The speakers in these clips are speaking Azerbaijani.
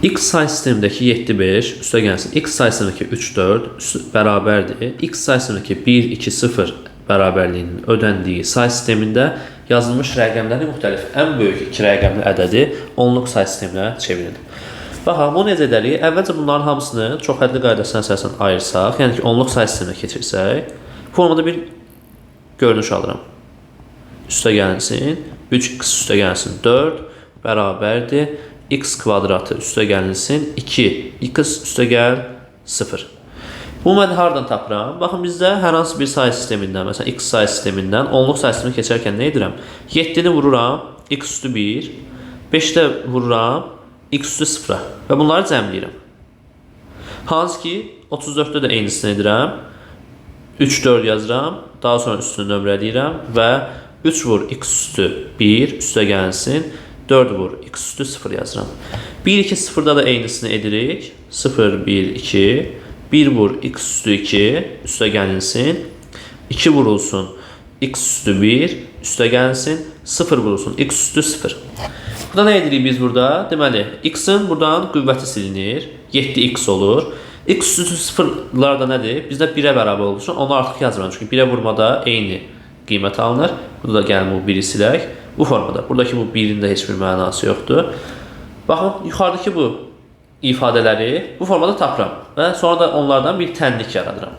X say sistemindeki 7, 5 üstə gəlsin. X say sistemindeki 3, 4 bərabərdir. X say sistemindeki 1, 2, 0 bərabərliyinin ödəndiyi say sistemində yazılmış rəqəmlərin müxtəlif ən böyük 2 rəqəmli ədədi onluq say sisteminə çevirin. Baxaq, bunu necə edərik? Əvvəlcə bunların hamısını çoxhədli qaydasına əsasən ayırsaq, yəni ki, onluq say sisteminə keçirsək, formada bir görünüş alıram. Üstə gəlsin, 3x üstə gəlsin 4 bərabərdir. X kvadratı üstə gəlsin 2, x üstə gəl 0. Bu mən hardan tapıram? Baxın, bizdə hər hansı bir say sistemindən, məsələn x say sistemindən onluq say sisteminə keçərkən nə edirəm? 7-ni vururam, x üstü 1, 5-də vururam, x üstü 0 və bunları cəmləyirəm. Hansı ki, 34-də də eynisini edirəm, 3, 4 yazıram, daha sonra üstünü nömrələyirəm və 3 vur x üstü 1 üstə gəlsin, 4 vur x üstü 0 yazıram. 1, 2, 0-da da eynisini edirik. 0, 1, 2, 1 vur x üstü 2 üstə gəlinsin, 2 vurulsun x üstü 1 üstə gəlsin, 0 vurulsun x üstü 0. Burada nə edirik biz burada? Deməli, x-in buradan qüvvəti silinir, 7x olur. X üstü 0'lar da nədir? Bizdə 1'ə bərabər olduğu üçün onu artıq yazmıram. Çünki 1'ə vurmada eyni qiymət alınır. Burada da gəlin bu 1'i silək. Bu formada. Buradakı bu 1'in də heç bir mənası yoxdur. Baxın, yuxarıdakı bu ifadələri bu formada tapıram və sonra da onlardan bir tənlik yaradıram.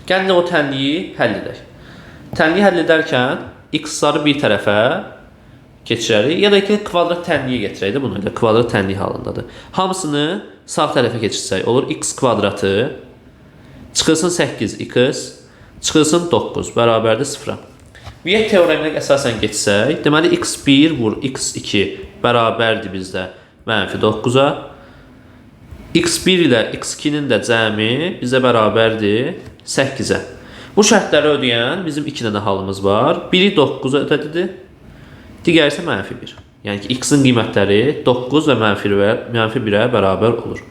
Gəlin o tənliyi həll edək. Tənliyi həll edərkən x-ları bir tərəfə keçirərik ya da ki kvadrat tənliyi getirək də bunu ilə kvadrat tənliyi halındadır. Hamısını sağ tərəfə keçirsək olur x kvadratı çıxılsın 8x çıxılsın 9 bərabərdir 0-a. Viyyət teoreminə əsasən geçsək, deməli x1 vur x2 bərabərdir bizdə mənfi 9-a. x1 ilə x2-nin də cəmi bizə bərabərdir 8-ə. Bu şərtləri ödəyən bizim 2 dənə halımız var. Biri 9-a ödədidir, digəri isə mənfi 1. Yəni ki, x-in qiymətləri 9 və mənfi 1-ə bərabər olur.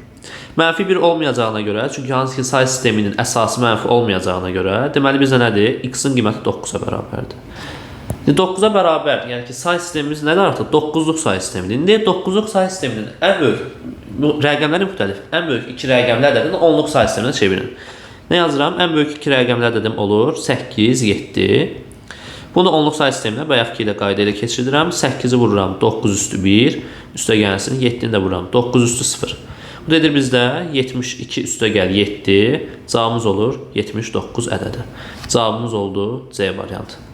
Mənfi 1 olmayacağına görə, çünki hansı ki say sisteminin əsası mənfi olmayacağına görə, deməli bizə nədir? X-in qiyməti 9-a bərabərdir. 9-a bərabər, yəni ki say sistemimiz nədir artıq? 9-luq say sistemidir. İndi 9-luq say sisteminin ən böyük rəqəmləri müxtəlif, ən böyük 2 rəqəmli ədədini onluq say sisteminə çevirin. Nə yazıram? Ən böyük 2 rəqəmli ədədim olur 8, 7. Bunu onluq say sisteminə bayaqki ilə qayda ilə keçirdirəm. 8-i vururam 9 üstü 1, üstə gəlsin 7-ni də vururam 9 üstü 0. Bu dedir bizdə 72 üstə gəl 7, cavabımız olur 79 ədədi. Cavabımız oldu C variantı.